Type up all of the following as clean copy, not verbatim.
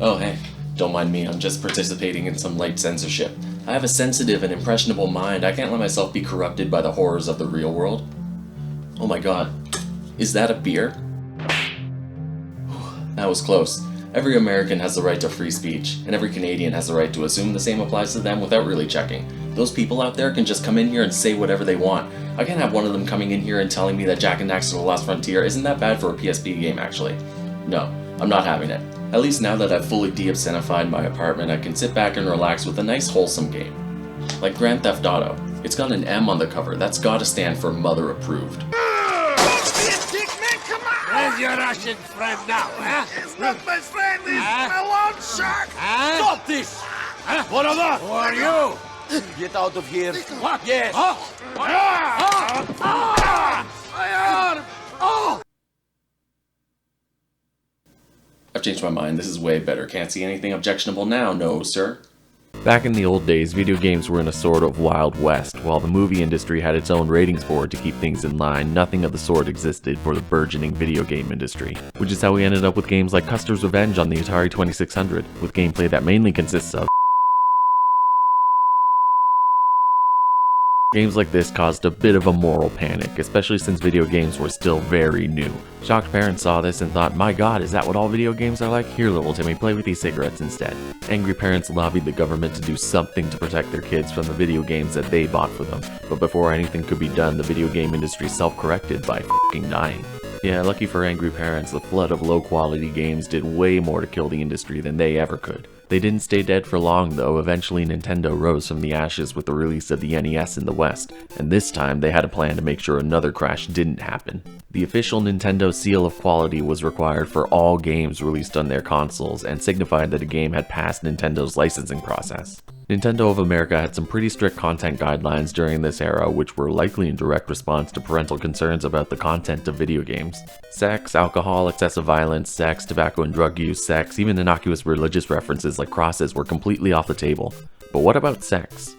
Oh hey, don't mind me, I'm just participating in some light censorship. I have a sensitive and impressionable mind, I can't let myself be corrupted by the horrors of the real world. Oh my god, is that a beer? That was close. Every American has the right to free speech, and every Canadian has the right to assume the same applies to them without really checking. Those people out there can just come in here and say whatever they want. I can't have one of them coming in here and telling me that Jak and Daxter: The Last Frontier isn't that bad for a PSP game, actually. No, I'm not having it. At least now that I've fully de-obscenified my apartment, I can sit back and relax with a nice wholesome game. Like Grand Theft Auto. It's got an M on the cover, that's gotta stand for Mother Approved. Where's your Russian friend now, huh? It's not my friend, it's my lawn shark! Stop this! What of that? Who are you? Get out of here. What? Yes. I've changed my mind, this is way better. Can't see anything objectionable now, no sir. Back in the old days, video games were in a sort of Wild West. While the movie industry had its own ratings board to keep things in line, nothing of the sort existed for the burgeoning video game industry. Which is how we ended up with games like Custer's Revenge on the Atari 2600, with gameplay that mainly consists of Games like this caused a bit of a moral panic, especially since video games were still very new. Shocked parents saw this and thought, my god, is that what all video games are like? Here little Timmy, play with these cigarettes instead. Angry parents lobbied the government to do something to protect their kids from the video games that they bought for them. But before anything could be done, the video game industry self-corrected by f***ing dying. Yeah, lucky for angry parents, the flood of low-quality games did way more to kill the industry than they ever could. They didn't stay dead for long though. Eventually Nintendo rose from the ashes with the release of the NES in the West, and this time they had a plan to make sure another crash didn't happen. The official Nintendo seal of quality was required for all games released on their consoles and signified that a game had passed Nintendo's licensing process. Nintendo of America had some pretty strict content guidelines during this era, which were likely in direct response to parental concerns about the content of video games. Sex, alcohol, excessive violence, sex, tobacco and drug use, sex, even innocuous religious references like crosses were completely off the table. But what about sex?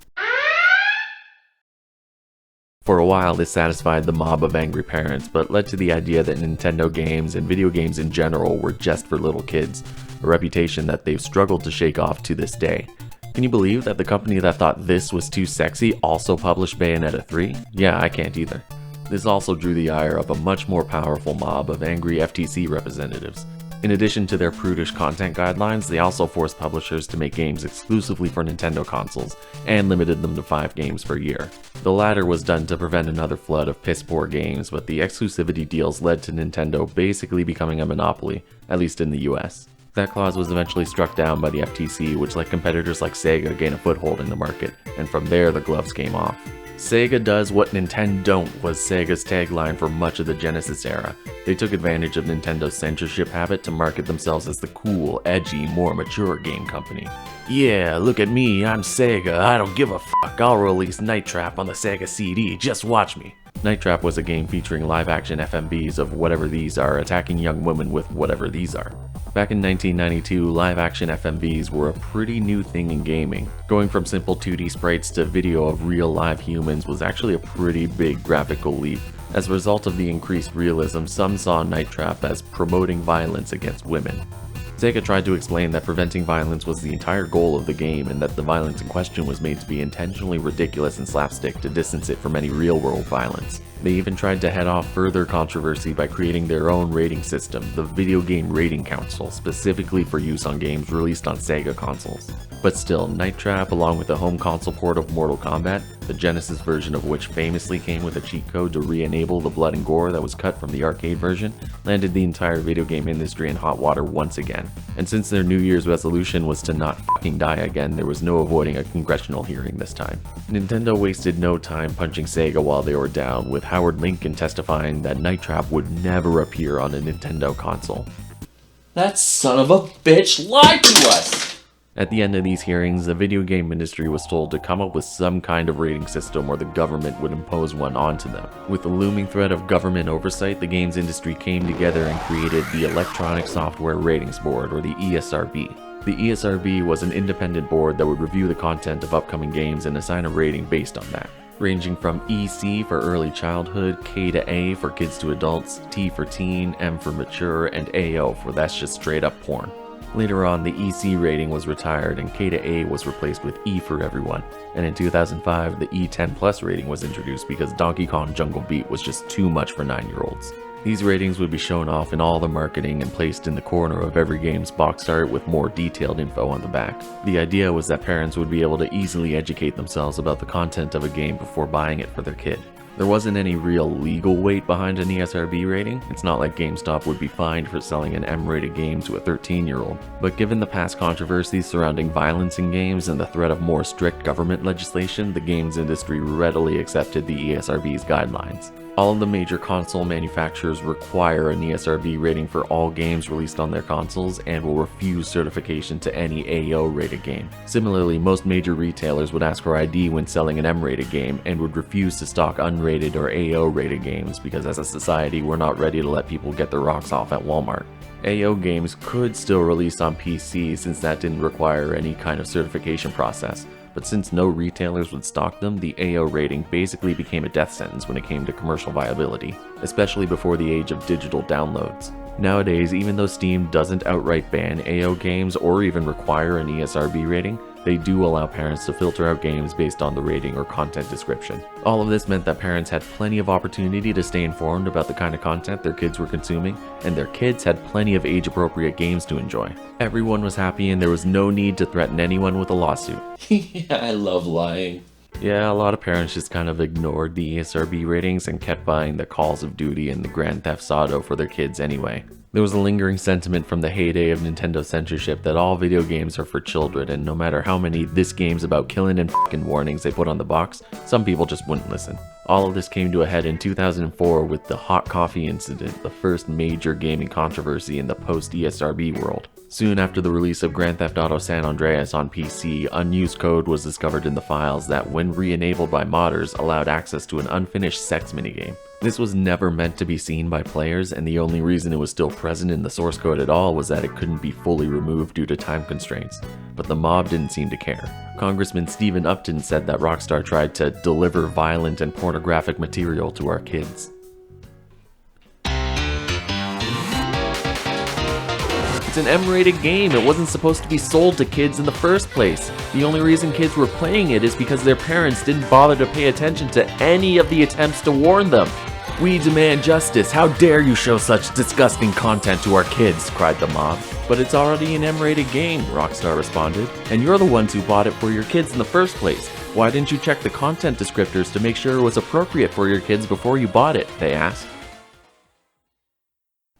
For a while, this satisfied the mob of angry parents, but led to the idea that Nintendo games and video games in general were just for little kids, a reputation that they've struggled to shake off to this day. Can you believe that the company that thought this was too sexy also published Bayonetta 3? Yeah, I can't either. This also drew the ire of a much more powerful mob of angry FTC representatives. In addition to their prudish content guidelines, they also forced publishers to make games exclusively for Nintendo consoles, and limited them to 5 games per year. The latter was done to prevent another flood of piss-poor games, but the exclusivity deals led to Nintendo basically becoming a monopoly, at least in the US. That clause was eventually struck down by the FTC, which let competitors like Sega gain a foothold in the market, and from there the gloves came off. Sega does what Nintendo don't was Sega's tagline for much of the Genesis era. They took advantage of Nintendo's censorship habit to market themselves as the cool, edgy, more mature game company. Yeah, look at me, I'm Sega, I don't give a fuck, I'll release Night Trap on the Sega CD, just watch me. Night Trap was a game featuring live-action FMVs of whatever these are attacking young women with whatever these are. Back in 1992, live-action FMVs were a pretty new thing in gaming. Going from simple 2D sprites to video of real live humans was actually a pretty big graphical leap. As a result of the increased realism, some saw Night Trap as promoting violence against women. Sega tried to explain that preventing violence was the entire goal of the game and that the violence in question was made to be intentionally ridiculous and slapstick to distance it from any real-world violence. They even tried to head off further controversy by creating their own rating system, the Video Game Rating Council, specifically for use on games released on Sega consoles. But still, Night Trap, along with the home console port of Mortal Kombat, the Genesis version of which famously came with a cheat code to re-enable the blood and gore that was cut from the arcade version, landed the entire video game industry in hot water once again. And since their New Year's resolution was to not fucking die again, there was no avoiding a congressional hearing this time. Nintendo wasted no time punching Sega while they were down, with Howard Lincoln testifying that Night Trap would never appear on a Nintendo console. That son of a bitch lied to us! At the end of these hearings, the video game industry was told to come up with some kind of rating system or the government would impose one onto them. With the looming threat of government oversight, the games industry came together and created the Electronic Software Ratings Board, or the ESRB. The ESRB was an independent board that would review the content of upcoming games and assign a rating based on that, ranging from EC for early childhood, K to A for kids to adults, T for teen, M for mature, and AO for that's just straight up porn. Later on, the EC rating was retired and K to A was replaced with E for everyone, and in 2005, the E10 Plus rating was introduced because Donkey Kong Jungle Beat was just too much for 9-year-olds. These ratings would be shown off in all the marketing and placed in the corner of every game's box art with more detailed info on the back. The idea was that parents would be able to easily educate themselves about the content of a game before buying it for their kid. There wasn't any real legal weight behind an ESRB rating. It's not like GameStop would be fined for selling an M-rated game to a 13-year-old. But given the past controversies surrounding violence in games and the threat of more strict government legislation, the games industry readily accepted the ESRB's guidelines. All of the major console manufacturers require an ESRB rating for all games released on their consoles and will refuse certification to any AO-rated game. Similarly, most major retailers would ask for ID when selling an M-rated game and would refuse to stock unrated or AO-rated games because as a society we're not ready to let people get their rocks off at Walmart. AO games could still release on PC since that didn't require any kind of certification process. But since no retailers would stock them, the AO rating basically became a death sentence when it came to commercial viability, especially before the age of digital downloads. Nowadays, even though Steam doesn't outright ban AO games or even require an ESRB rating, they do allow parents to filter out games based on the rating or content description. All of this meant that parents had plenty of opportunity to stay informed about the kind of content their kids were consuming, and their kids had plenty of age-appropriate games to enjoy. Everyone was happy and there was no need to threaten anyone with a lawsuit. Yeah, I love lying. Yeah, a lot of parents just kind of ignored the ESRB ratings and kept buying the Calls of Duty and the Grand Theft Auto for their kids anyway. There was a lingering sentiment from the heyday of Nintendo censorship that all video games are for children, and no matter how many "this game's about killing" and f***ing warnings they put on the box, some people just wouldn't listen. All of this came to a head in 2004 with the hot coffee incident, the first major gaming controversy in the post-ESRB world. Soon after the release of Grand Theft Auto San Andreas on PC, unused code was discovered in the files that, when re-enabled by modders, allowed access to an unfinished sex minigame. This was never meant to be seen by players, and the only reason it was still present in the source code at all was that it couldn't be fully removed due to time constraints. But the mob didn't seem to care. Congressman Stephen Upton said that Rockstar tried to deliver violent and pornographic material to our kids. It's an M-rated game. It wasn't supposed to be sold to kids in the first place. The only reason kids were playing it is because their parents didn't bother to pay attention to any of the attempts to warn them. "We demand justice. How dare you show such disgusting content to our kids?" cried the mob. "But it's already an M-rated game," Rockstar responded. "And you're the ones who bought it for your kids in the first place. Why didn't you check the content descriptors to make sure it was appropriate for your kids before you bought it?" they asked.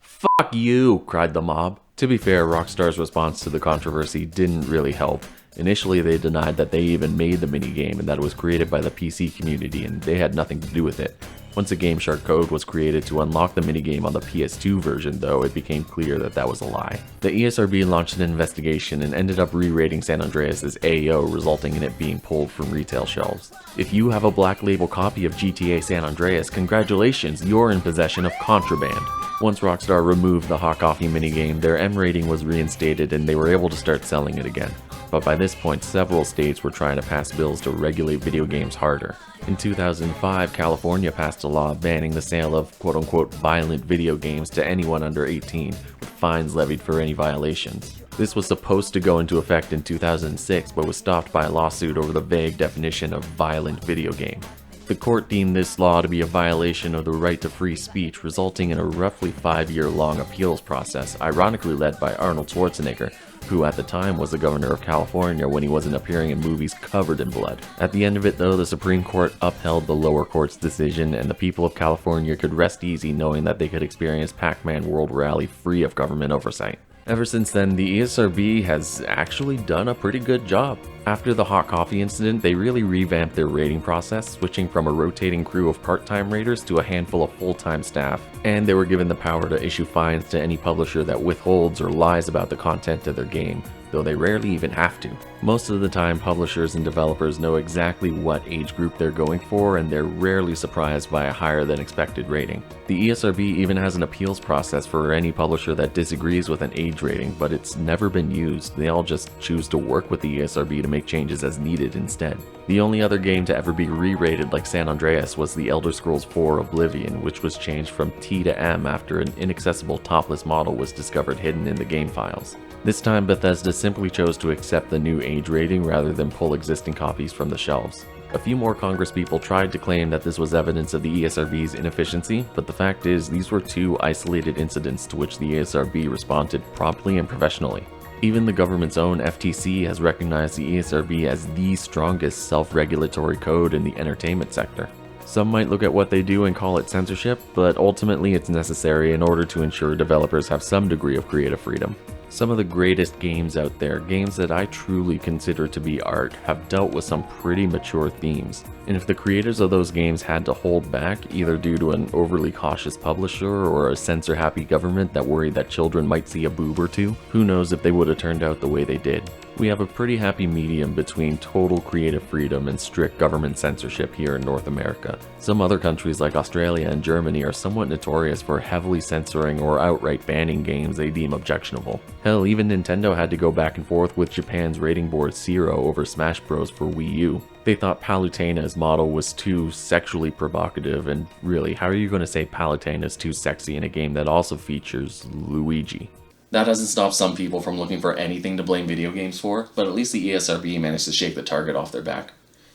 "Fuck you," cried the mob. To be fair, Rockstar's response to the controversy didn't really help. Initially, they denied that they even made the minigame and that it was created by the PC community and they had nothing to do with it. Once a Game Shark code was created to unlock the minigame on the PS2 version, though, it became clear that that was a lie. The ESRB launched an investigation and ended up re-rating San Andreas as AO, resulting in it being pulled from retail shelves. If you have a black label copy of GTA San Andreas, congratulations, you're in possession of contraband. Once Rockstar removed the hot coffee minigame, their M rating was reinstated and they were able to start selling it again. But by this point, several states were trying to pass bills to regulate video games harder. In 2005, California passed a law banning the sale of quote-unquote violent video games to anyone under 18, with fines levied for any violations. This was supposed to go into effect in 2006, but was stopped by a lawsuit over the vague definition of violent video game. The court deemed this law to be a violation of the right to free speech, resulting in a roughly 5-year-long appeals process, ironically led by Arnold Schwarzenegger, who at the time was the governor of California when he wasn't appearing in movies covered in blood. At the end of it though, the Supreme Court upheld the lower court's decision and the people of California could rest easy knowing that they could experience Pac-Man World Rally free of government oversight. Ever since then, the ESRB has actually done a pretty good job. After the hot coffee incident, they really revamped their rating process, switching from a rotating crew of part-time raters to a handful of full-time staff, and they were given the power to issue fines to any publisher that withholds or lies about the content of their game, though they rarely even have to. Most of the time, publishers and developers know exactly what age group they're going for, and they're rarely surprised by a higher than expected rating. The ESRB even has an appeals process for any publisher that disagrees with an age rating, but it's never been used. They all just choose to work with the ESRB to make changes as needed instead. The only other game to ever be re-rated like San Andreas was The Elder Scrolls 4 Oblivion, which was changed from T to M after an inaccessible topless model was discovered hidden in the game files. This time Bethesda simply chose to accept the new age rating rather than pull existing copies from the shelves. A few more congresspeople tried to claim that this was evidence of the ESRB's inefficiency, but the fact is these were two isolated incidents to which the ESRB responded promptly and professionally. Even the government's own FTC has recognized the ESRB as the strongest self-regulatory code in the entertainment sector. Some might look at what they do and call it censorship, but ultimately it's necessary in order to ensure developers have some degree of creative freedom. Some of the greatest games out there, games that I truly consider to be art, have dealt with some pretty mature themes. And if the creators of those games had to hold back, either due to an overly cautious publisher or a censor-happy government that worried that children might see a boob or two, who knows if they would have turned out the way they did. We have a pretty happy medium between total creative freedom and strict government censorship here in North America. Some other countries like Australia and Germany are somewhat notorious for heavily censoring or outright banning games they deem objectionable. Hell, even Nintendo had to go back and forth with Japan's rating board Zero over Smash Bros. For Wii U. They thought Palutena's model was too sexually provocative, and really, how are you going to say Palutena is too sexy in a game that also features Luigi? That hasn't stopped some people from looking for anything to blame video games for, but at least the ESRB managed to shake the target off their back.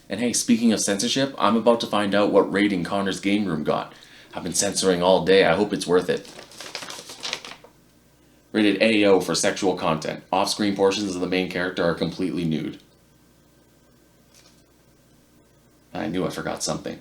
And hey, speaking of censorship, I'm about to find out what rating Connor's game room got. I've been censoring all day, I hope it's worth it. Rated AO for sexual content. Off-screen portions of the main character are completely nude. I knew I forgot something.